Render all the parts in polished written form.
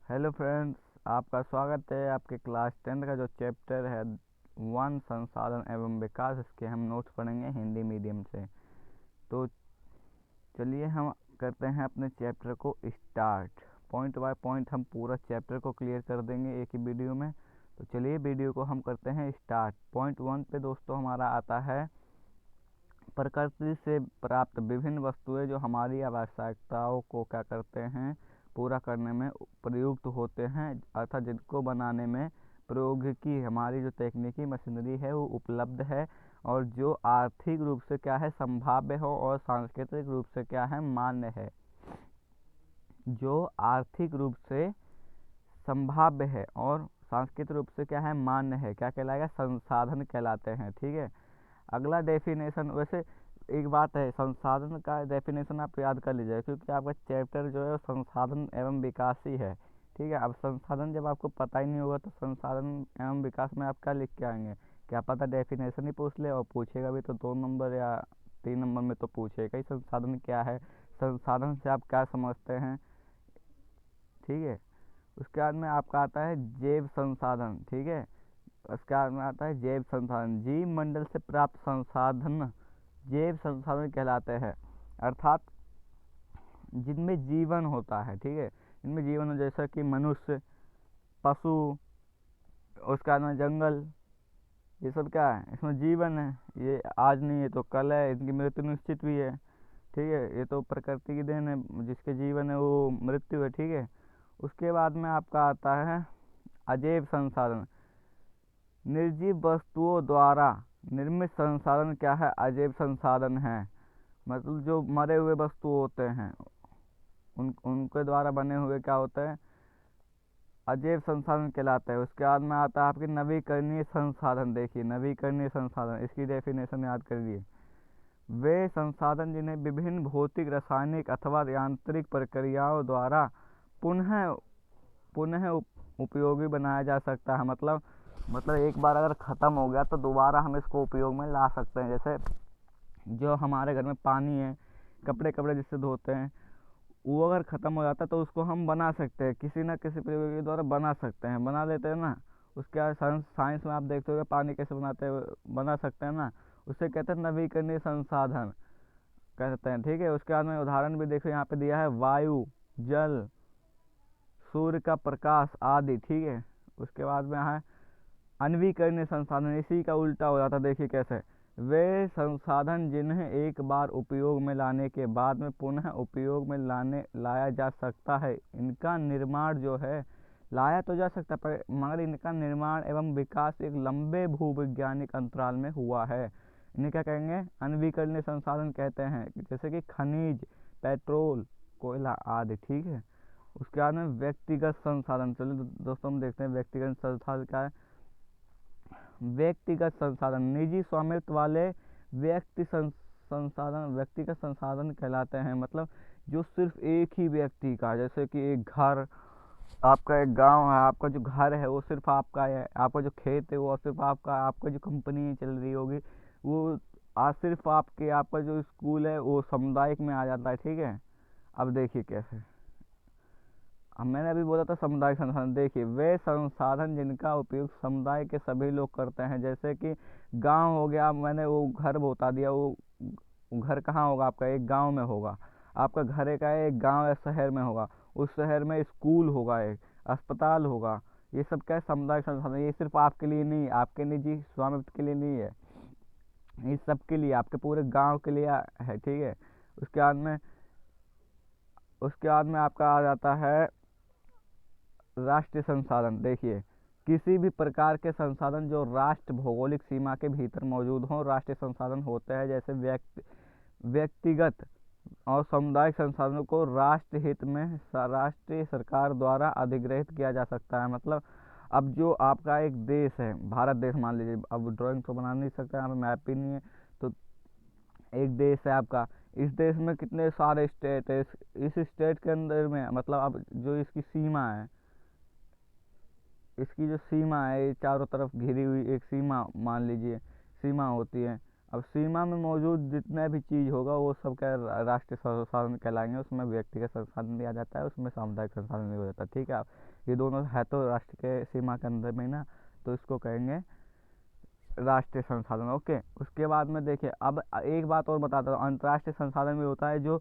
Hello friends, आपका स्वागत है। आपके क्लास 10 का जो चैप्टर है वन संसाधन एवं विकास, इसके हम नोट्स पढ़ेंगे हिंदी मीडियम से। तो चलिए हम करते हैं अपने चैप्टर को स्टार्ट। पॉइंट बाय पॉइंट हम पूरा चैप्टर को क्लियर कर देंगे एक ही वीडियो में। तो चलिए वीडियो को हम करते हैं स्टार्ट। पॉइंट 1 पे दोस्तों हमारा आता है प्रकृति से प्राप्त विभिन्न वस्तुएं जो हमारी आवश्यकताओं को क्या करते हैं, पूरा करने में प्रयुक्त होते हैं, अर्थात जिनको बनाने में प्रौद्योगिकी हमारी जो तकनीकी मशीनरी है वो उपलब्ध है, और जो आर्थिक रूप से क्या है संभाव्य हो और सांस्कृतिक रूप से क्या है मान्य है। जो आर्थिक रूप से संभाव्य है और सांस्कृतिक रूप से क्या है मान्य है, क्या कहलाएगा, संसाधन कहलाते हैं। ठीक है। अगला डेफिनेशन, वैसे एक बात है, संसाधन का डेफिनेशन आप याद कर लीजिए, क्योंकि आपका चैप्टर जो है वो संसाधन एवं विकास ही है। ठीक है। अब संसाधन जब आपको पता ही नहीं होगा तो संसाधन एवं विकास में आप क्या लिख के आएंगे, क्या पता डेफिनेशन ही पूछ ले, और पूछेगा भी तो 2 नंबर या 3 नंबर में तो पूछेगा ही संसाधन क्या है, संसाधन से आप क्या समझते हैं। ठीक है। उसके बाद में आपका आता है जैव संसाधन। ठीक है। उसके बाद में आता है जैव संसाधन। जीव मंडल से प्राप्त संसाधन जैव संसाधन कहलाते हैं, अर्थात जिनमें जीवन होता है। ठीक है। जिनमें जीवन हो, जैसा कि मनुष्य, पशु, उसके बाद में जंगल, ये सब क्या है, इसमें जीवन है। ये आज नहीं है तो कल है, इनकी मृत्यु निश्चित भी है। ठीक है। ये तो प्रकृति की देन है, जिसके जीवन है वो मृत्यु है। ठीक है। उसके बाद में आपका आता है अजैव संसाधन। निर्जीव वस्तुओं द्वारा निर्मित संसाधन क्या है, अजैव संसाधन है। मतलब जो मरे हुए वस्तु होते हैं उनके द्वारा बने हुए क्या होते हैं, अजैव संसाधन कहलाते हैं। उसके बाद में आता है आपके नवीकरणीय संसाधन। देखिए नवीकरणीय संसाधन, इसकी डेफिनेशन याद करिए। वे संसाधन जिन्हें विभिन्न भौतिक, रासायनिक अथवा यांत्रिक प्रक्रियाओं द्वारा पुनः पुनः उपयोगी बनाया जा सकता है। मतलब एक बार अगर ख़त्म हो गया तो दोबारा हम इसको उपयोग में ला सकते हैं। जैसे जो हमारे घर में पानी है, कपड़े जिससे धोते हैं, वो अगर ख़त्म हो जाता है तो उसको हम बना सकते हैं, किसी ना किसी प्रयोग के द्वारा बना सकते हैं, बना लेते हैं ना। उसके बाद साइंस में आप देखते हो पानी कैसे बनाते हैं, बना सकते हैं ना। उससे कहते हैं नवीकरणीय संसाधन कहते हैं। ठीक है। उसके बाद में उदाहरण भी देखो, यहाँ पे दिया है वायु, जल, सूर्य का प्रकाश आदि। ठीक है। उसके बाद में है अनवीकरणीय संसाधन, इसी का उल्टा हो जाता, देखिए कैसे। वे संसाधन जिन्हें एक बार उपयोग में लाने के बाद में पुनः उपयोग में लाया जा सकता है, इनका निर्माण जो है, लाया तो जा सकता है पर मगर इनका निर्माण एवं विकास एक लंबे भूवैज्ञानिक अंतराल में हुआ है। इन्हें क्या कहेंगे, अनवीकरणीय संसाधन कहते हैं, जैसे कि खनिज, पेट्रोल, कोयला आदि। ठीक है। उसके बाद में व्यक्तिगत संसाधन। चलिए दोस्तों हम देखते हैं व्यक्तिगत संसाधन क्या है। व्यक्तिगत संसाधन निजी स्वामित्व वाले व्यक्तिगत संसाधन कहलाते हैं। मतलब जो सिर्फ एक ही व्यक्ति का, जैसे कि एक घर, आपका एक गांव है, आपका जो घर है वो सिर्फ आपका है, आपका जो खेत है वो सिर्फ आपका, आपका जो कंपनी चल रही होगी वो आज सिर्फ आपके, आपका जो स्कूल है वो सामुदायिक में आ जाता है। ठीक है। अब देखिए कैसे, अब मैंने अभी बोला था सामुदायिक संसाधन। देखिए वे संसाधन जिनका उपयोग समुदाय के सभी लोग करते हैं, जैसे कि गांव हो गया, मैंने वो घर बता दिया, वो घर कहाँ होगा, आपका एक गांव में होगा। आपका घर का एक गांव या शहर में होगा, उस शहर में स्कूल होगा, एक अस्पताल होगा। ये सब क्या है, सामुदायिक संसाधन। ये सिर्फ आपके लिए नहीं, आपके निजी स्वामित्व के लिए नहीं है, ये सबके लिए, आपके पूरे गांव के लिए है। ठीक है। उसके बाद में आपका आ जाता है राष्ट्रीय संसाधन। देखिए किसी भी प्रकार के संसाधन जो राष्ट्र भौगोलिक सीमा के भीतर मौजूद हों, राष्ट्रीय संसाधन होते हैं। जैसे व्यक्तिगत और सामुदायिक संसाधनों को राष्ट्र हित में राष्ट्रीय सरकार द्वारा अधिग्रहित किया जा सकता है। मतलब अब जो आपका एक देश है, भारत देश मान लीजिए, अब ड्राइंग तो बना नहीं सकता, यहाँ पे मैप भी नहीं है, तो एक देश है आपका, इस देश में कितने सारे स्टेट है, इस स्टेट के अंदर में, मतलब अब जो इसकी सीमा है, इसकी जो सीमा है, ये चारों तरफ घिरी हुई एक सीमा मान लीजिए, सीमा होती है। अब सीमा में मौजूद जितना भी चीज़ होगा वो सब क्या राष्ट्रीय संसाधन कहलाएंगे। उसमें व्यक्तिगत संसाधन भी आ जाता है, उसमें सामुदायिक संसाधन भी हो जाता है। ठीक है, ये दोनों है तो राष्ट्र के सीमा के अंदर में ना, तो इसको कहेंगे राष्ट्रीय संसाधन। ओके, उसके बाद में देखिए, अब एक बात और बताता हूँ, अंतर्राष्ट्रीय संसाधन भी होता है जो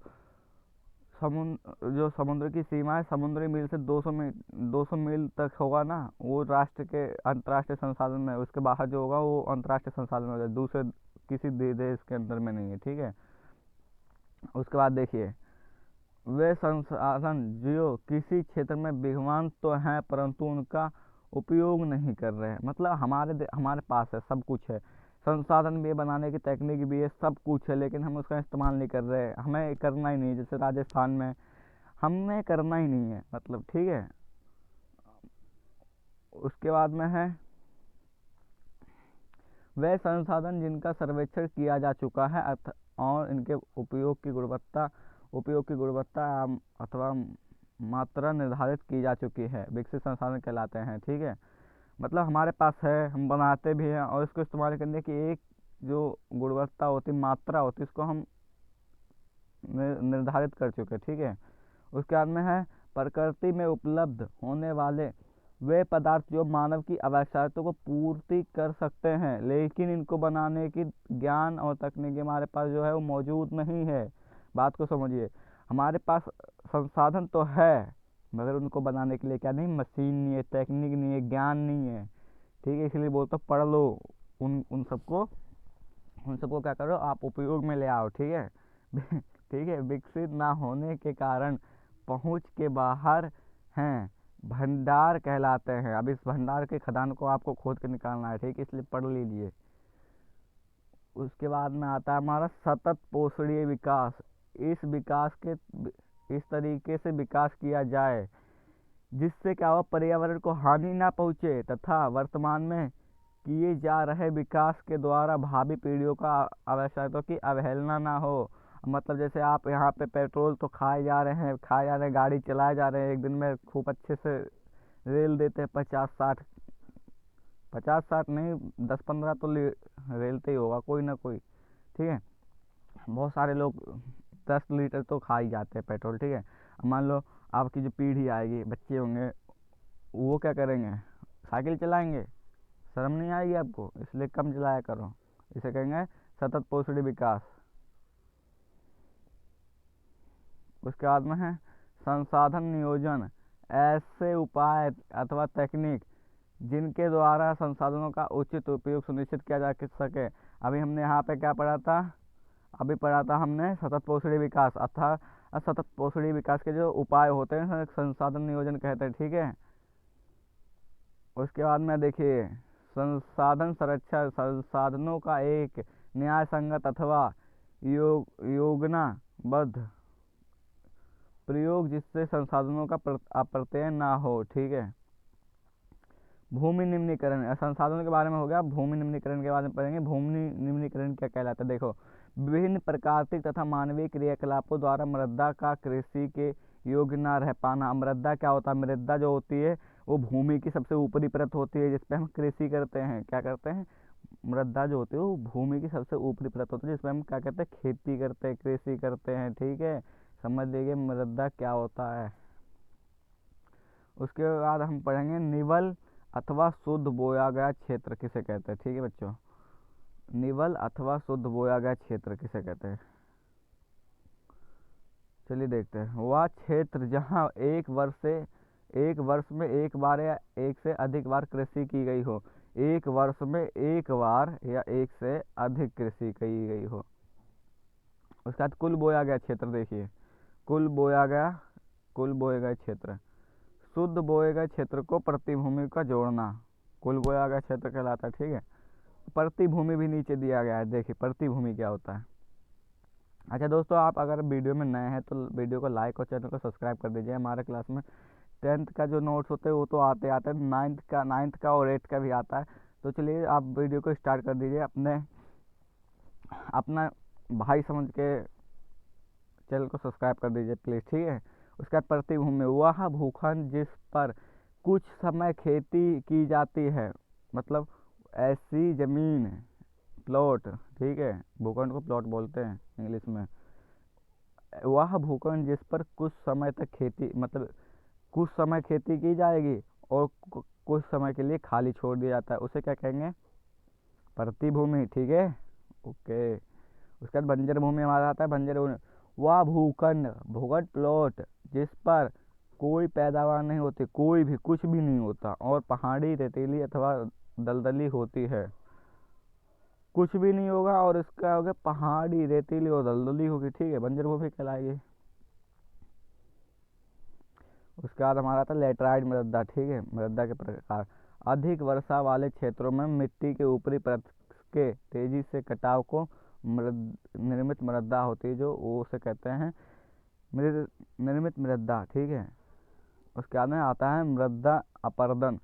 समुद्र की सीमा है, समुद्री मील से 200 मील तक होगा ना, वो राष्ट्र के अंतर्राष्ट्रीय संसाधन में। उसके बाहर जो होगा वो अंतर्राष्ट्रीय संसाधन हो जाए, दूसरे किसी देश के अंदर में नहीं है। ठीक है, उसके बाद देखिए, वे संसाधन जो किसी क्षेत्र में विद्यमान तो हैं परंतु उनका उपयोग नहीं कर रहे हैं। मतलब हमारे पास है, सब कुछ है, संसाधन भी है, बनाने की टेक्निक भी है, सब कुछ है, लेकिन हम उसका इस्तेमाल नहीं कर रहे हैं। हमें करना ही नहीं है, जैसे राजस्थान में हमें करना ही नहीं है, मतलब। ठीक है, उसके बाद में है, वे संसाधन जिनका सर्वेक्षण किया जा चुका है और इनके उपयोग की गुणवत्ता अथवा मात्रा निर्धारित की जा चुकी है, विकसित संसाधन कहलाते हैं। ठीक है, मतलब हमारे पास है, हम बनाते भी हैं, और इसको इस्तेमाल करने की एक जो गुणवत्ता होती, मात्रा होती, इसको हम निर्धारित कर चुके। ठीक है, उसके बाद में है, प्रकृति में उपलब्ध होने वाले वे पदार्थ जो मानव की आवश्यकताओं को पूर्ति कर सकते हैं, लेकिन इनको बनाने की ज्ञान और तकनीक हमारे पास जो है वो मौजूद नहीं है। बात को समझिए, हमारे पास संसाधन तो है मगर उनको बनाने के लिए क्या नहीं, मशीन नहीं है, टेक्निक नहीं है, ज्ञान नहीं है। ठीक है, इसलिए बोलता पढ़ लो, उन सबको क्या करो, आप उपयोग में ले आओ। ठीक है ठीक है, विकसित ना होने के कारण पहुंच के बाहर हैं, भंडार कहलाते हैं। अब इस भंडार के खदान को आपको खोद के निकालना है। ठीक है, इसलिए पढ़ लीजिए। उसके बाद में आता है हमारा सतत पोषणीय विकास। इस तरीके से विकास किया जाए जिससे क्या हो, पर्यावरण को हानि ना पहुँचे तथा वर्तमान में किए जा रहे विकास के द्वारा भावी पीढ़ियों का आवश्यकताओं की अवहेलना ना हो। मतलब जैसे आप यहाँ पे पेट्रोल तो खाए जा रहे हैं, गाड़ी चलाए जा रहे हैं, एक दिन में खूब अच्छे से रेल देते हैं, 50-60 नहीं, 10-15 तो रेलते ही होगा कोई ना कोई। ठीक है, बहुत सारे लोग 10 लीटर तो खा ही जाते हैं पेट्रोल। ठीक है, मान लो आपकी जो पीढ़ी आएगी, बच्चे होंगे, वो क्या करेंगे, साइकिल चलाएंगे, शर्म नहीं आएगी आपको, इसलिए कम चलाया करो। इसे कहेंगे सतत पोषणीय विकास। उसके बाद में है संसाधन नियोजन, ऐसे उपाय अथवा तकनीक जिनके द्वारा संसाधनों का उचित उपयोग सुनिश्चित किया जा सके। अभी हमने यहाँ पे क्या पढ़ा था, अभी पढ़ा था हमने सतत पोषणीय विकास, अर्थात सतत पोषणीय विकास के जो उपाय होते हैं संसाधन नियोजन कहते हैं। ठीक है, उसके बाद में देखिए, संसाधन संरक्षण, संसाधनों का एक न्याय संगत अथवा योजनाबद्ध प्रयोग जिससे संसाधनों का अपव्यय ना हो। ठीक है, भूमि निम्नीकरण, संसाधनों के बारे में हो गया। भूमि निम्नीकरण के बारे में पढ़ेंगे। भूमि निम्नीकरण क्या कहलाता है, देखो, विभिन्न प्राकृतिक तथा मानवीय क्रियाकलापों द्वारा मृदा का कृषि के योग्य न रह पाना। मृदा क्या होता है, मृदा जो होती है वो भूमि की सबसे ऊपरी परत होती है जिसपे हम कृषि करते हैं। क्या करते हैं, मृदा जो होती है वो भूमि की सबसे ऊपरी परत होती है जिसपे हम क्या करते हैं, खेती करते हैं, कृषि करते हैं। ठीक है, समझ लीजिए मृदा क्या होता है। उसके बाद हम पढ़ेंगे निवल अथवा शुद्ध बोया गया क्षेत्र किसे कहते हैं। ठीक है बच्चों, निवल अथवा शुद्ध बोया गया क्षेत्र किसे कहते हैं, चलिए देखते हैं। वह क्षेत्र जहाँ एक वर्ष में एक बार या एक से अधिक बार कृषि की गई हो। एक वर्ष में एक बार या एक से अधिक कृषि की गई हो। उसके बाद कुल बोया गया क्षेत्र, देखिए, कुल बोए गए क्षेत्र। शुद्ध बोए गए क्षेत्र को प्रतिभूमि का जोड़ना कुल बोया गया क्षेत्र कहलाता है। ठीक है, प्रतिभूमि भी नीचे दिया गया है, देखिए प्रतिभूमि क्या होता है। अच्छा दोस्तों, आप अगर वीडियो में नए हैं तो वीडियो को लाइक और चैनल को सब्सक्राइब कर दीजिए। हमारे क्लास में 10th का जो नोट्स होते हैं वो तो आते हैं, 9th का और 8th का भी आता है। तो चलिए आप वीडियो को स्टार्ट कर दीजिए, अपना भाई समझ के चैनल को सब्सक्राइब कर दीजिए प्लीज़। ठीक है, उसके बाद प्रतिभूमि, वह भूखंड जिस पर कुछ समय खेती की जाती है, मतलब ऐसी ज़मीन प्लॉट, ठीक है, भूखंड को प्लॉट बोलते हैं इंग्लिश में। वह भूखंड जिस पर कुछ समय तक खेती, मतलब कुछ समय खेती की जाएगी और कुछ समय के लिए खाली छोड़ दिया जाता है, उसे क्या कहेंगे? प्रतिभूमि, ठीक है, ओके। उसके बाद बंजर भूमि हमारा आता है, बंजर भूमि वह भूखंड, भूखंड प्लॉट जिस पर कोई पैदावार नहीं होती, कोई भी कुछ भी नहीं होता, और पहाड़ी, रेतीली अथवा दलदली होती है। कुछ भी नहीं होगा और इसका होगा पहाड़ी, रेतीली और दलदली होगी, ठीक है, बंजर भूमि कहलाएगी। उसके बाद हमारा था लेटराइट मृदा, ठीक है, मृदा के प्रकार। अधिक वर्षा वाले क्षेत्रों में मिट्टी के ऊपरी परत के तेजी से कटाव को निर्मित मृदा होती है, जो वो उसे कहते हैं निर्मित मृदा, ठीक है। उसके बाद में आता है मृदा अपरदन,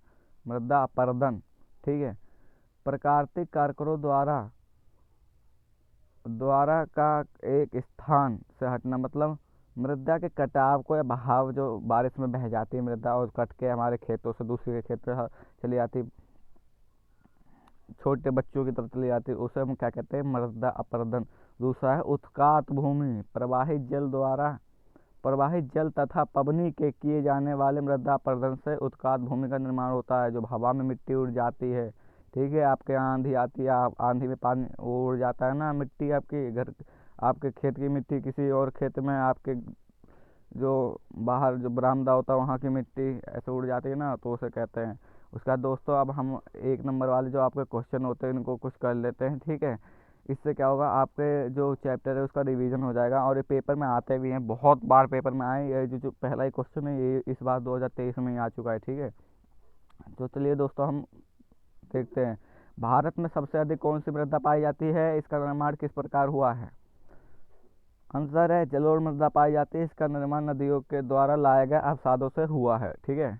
मृदा अपरदन, ठीक है, प्राकृतिक कारकों द्वारा का एक स्थान से हटना, मतलब मृदा के कटाव को या बहाव, जो बारिश में बह जाती है मृदा और कट के हमारे खेतों से दूसरे के खेत में चली जाती, छोटे बच्चों की तरफ चली जाती है, उसे हम क्या कहते हैं? मृदा अपरदन। दूसरा है उत्कात भूमि, प्रवाहित जल तथा पवनी के किए जाने वाले मृदा अपरदन से उत्कात भूमि का निर्माण होता है, जो हवा में मिट्टी उड़ जाती है, ठीक है। आपके यहाँ आंधी आती है, आप आंधी में पानी उड़ जाता है ना, मिट्टी आपके घर, आपके खेत की मिट्टी किसी और खेत में, आपके जो बाहर जो बरामदा होता है वहाँ की मिट्टी ऐसे उड़ जाती है ना, तो उसे कहते हैं। उसका दोस्तों अब हम एक नंबर वाले जो आपके क्वेश्चन होते हैं इनको कुछ कर लेते हैं, ठीक है। इससे क्या होगा, आपके जो चैप्टर है उसका रिवीजन हो जाएगा, और ये पेपर में आते भी हैं, बहुत बार पेपर में आए। ये जो पहला ही क्वेश्चन है ये इस बार 2023 में ही आ चुका है, ठीक है। तो चलिए दोस्तों हम देखते हैं, भारत में सबसे अधिक कौन सी मृदा पाई जाती है, इसका निर्माण किस प्रकार हुआ है? आंसर है जलोढ़ मृदा पाई जाती है, इसका निर्माण नदियों के द्वारा लाए गए अवसादों से हुआ है, ठीक है।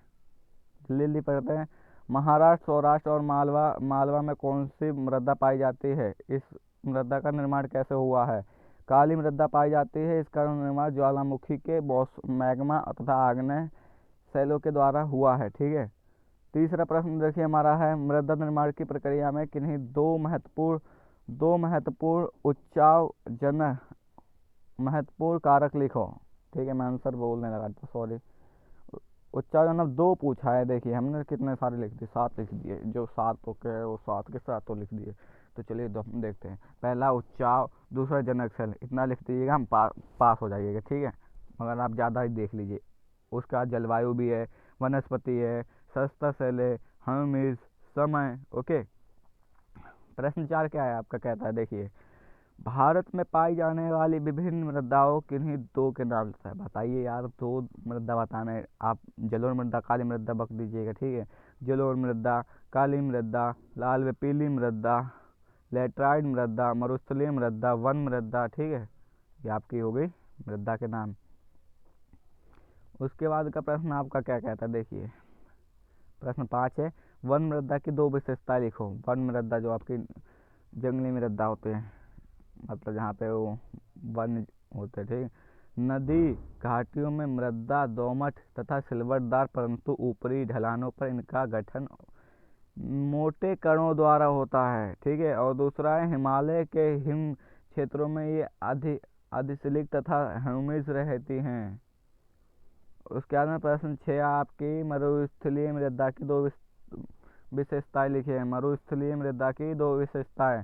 जल्दी पढ़ते हैं। महाराष्ट्र, सौराष्ट्र और मालवा में कौन सी मृदा पाई जाती है, इस मृदा का निर्माण कैसे हुआ है? काली मृदा पाई जाती है, इसका निर्माण ज्वालामुखी के मैग्मा तथा आग्नेय शैलों के द्वारा हुआ है, ठीक है। तीसरा प्रश्न देखिए हमारा है, मृदा निर्माण की प्रक्रिया में किन्हीं दो महत्वपूर्ण उच्चाव जनक महत्वपूर्ण कारक लिखो, ठीक है। मैं आंसर बोलने लगा था, सॉरी। उच्चारण दो पूछा है, देखिए हमने कितने सारे लिख दिए, 7 लिख दिए, जो 7 तो के वो 7 के 7 तो लिख दिए। तो चलिए हम देखते हैं, पहला उच्चाव, दूसरा जनक शैल, इतना लिख दीजिएगा, हम पास हो जाइएगा, ठीक है। मगर आप ज़्यादा ही देख लीजिए। उसका जलवायु भी है, वनस्पति है, सस्ता शैल है, हमीज, समय, ओके। प्रश्न 4 क्या है आपका, कहता है देखिए, भारत में पाई जाने वाली विभिन्न मृदाओं किन्हीं दो के नाम लेता है। बताइए यार, दो मृदा बताना है आप। जलोढ़ मृदा, काली मृदा बक दीजिएगा, ठीक है। जलोढ़ मृदा, काली मृदा, लाल व पीली मृदा, लेटराइट मृदा, मरुस्थलीय मृदा, वन मृदा, ठीक है। ये आपकी हो गई मृदा के नाम। उसके बाद का प्रश्न आपका क्या कहता है, देखिए प्रश्न 5 है, वन मृदा की दो विशेषताएं लिखो। वन मृदा जो आपकी जंगली मृदा होते हैं, मतलब जहाँ पे वो वन होते थे। नदी घाटियों में मृदा दोमट तथा सिलवटदार, परंतु ऊपरी ढलानों पर इनका गठन मोटे कणों द्वारा होता है, ठीक है। और दूसरा है, हिमालय के हिम क्षेत्रों में ये अधिशिलिक तथा ह्यूमिस रहती हैं। उसके बाद में प्रश्न 6 आपकी, मरुस्थलीय मृदा की दो विशेषताएं लिखिए। मरुस्थलीय मृदा की दो विशेषताएं,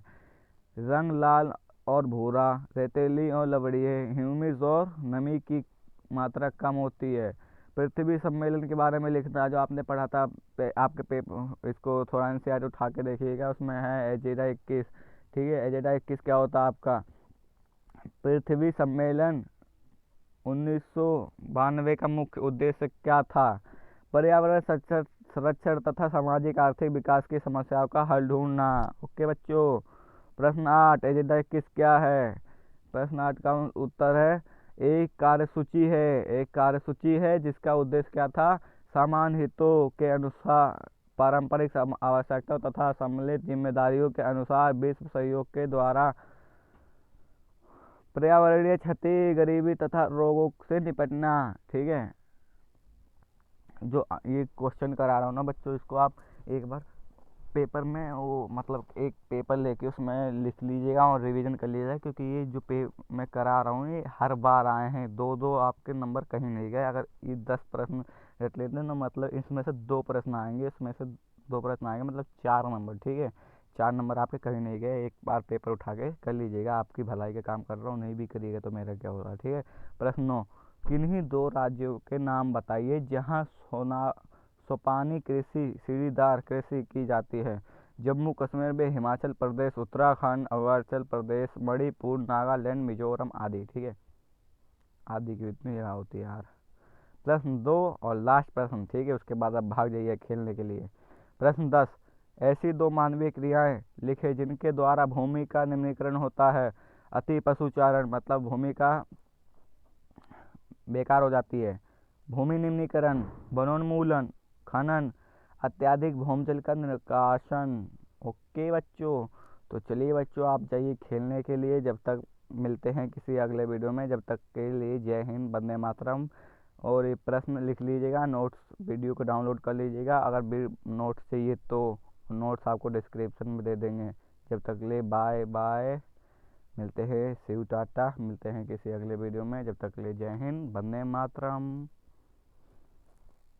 रंग लाल और भूरा, रेतीली और लवणीय, ह्यूमिस और नमी की मात्रा कम होती है। पृथ्वी सम्मेलन के बारे में लिखना है, जो आपने पढ़ा था आपके पेपर, इसको थोड़ा एनसीईआरटी उठा के देखिएगा, उसमें है एजेंडा 21, ठीक है। एजेंडा 21 क्या होता है आपका? पृथ्वी सम्मेलन 1992 का मुख्य उद्देश्य क्या था? पर्यावरण संरक्षण तथा सामाजिक आर्थिक विकास की समस्याओं का हल ढूंढना, ओके बच्चों। प्रश्न 8, एजेंडा 21 क्या है? प्रश्न 8 का उत्तर है, एक कार्यसूची है जिसका उद्देश्य क्या था? सामान्य हितों के अनुसार, पारंपरिक आवश्यकताओं तथा सम्मिलित जिम्मेदारियों के अनुसार विश्व सहयोग के द्वारा पर्यावरणीय क्षति, गरीबी तथा रोगों से निपटना, ठीक है। जो ये क्वेश्चन करा रहा हूँ ना बच्चों, इसको आप एक बार पेपर में वो मतलब एक पेपर लेके उसमें लिख लीजिएगा और रिवीजन कर लीजिएगा, क्योंकि ये जो मैं करा रहा हूँ ये हर बार आए हैं, दो दो आपके नंबर कहीं नहीं गए। अगर ये 10 प्रश्न रट लेते हैं तो मतलब इसमें से 2 प्रश्न आएंगे, इसमें से 2 प्रश्न आएंगे, मतलब 4 नंबर। ठीक है, 4 नंबर आपके कहीं नहीं गए। एक बार पेपर उठा के कर लीजिएगा, आपकी भलाई का काम कर रहा हूँ, नहीं भी करिएगा तो मेरा क्या होगा। ठीक है। प्रश्न 9, किन्हीं 2 राज्यों के नाम बताइए जहाँ सोपानी कृषि सीढ़ीदार कृषि की जाती है। जम्मू कश्मीर में, हिमाचल प्रदेश, उत्तराखंड, अरुणाचल प्रदेश, मणिपुर, नागालैंड, मिजोरम आदि। ठीक है, आदि की इतनी जगह होती है यार। प्रश्न 2 और लास्ट प्रश्न, ठीक है, उसके बाद आप भाग जाइए खेलने के लिए। प्रश्न 10, ऐसी 2 मानवीय क्रियाएं लिखे जिनके द्वारा भूमि का निम्नीकरण होता है। अति पशुचारण, मतलब भूमि का बेकार हो जाती है। भूमि निम्नीकरण, वनोन्मूलन, खनन, अत्यधिक भूमजल का निष्कासन। ओके बच्चों, तो चलिए बच्चों आप जाइए खेलने के लिए। जब तक मिलते हैं किसी अगले वीडियो में, जब तक के लिए जय हिंद, वंदे मातरम। और ये प्रश्न लिख लीजिएगा, नोट्स वीडियो को डाउनलोड कर लीजिएगा। अगर नोट्स चाहिए तो नोट्स आपको डिस्क्रिप्शन में दे देंगे। जब तक ले बाय बाय, मिलते हैं, शिव टाटा, मिलते हैं किसी अगले वीडियो में। जब तक ले जय हिंद, वंदे मातरम।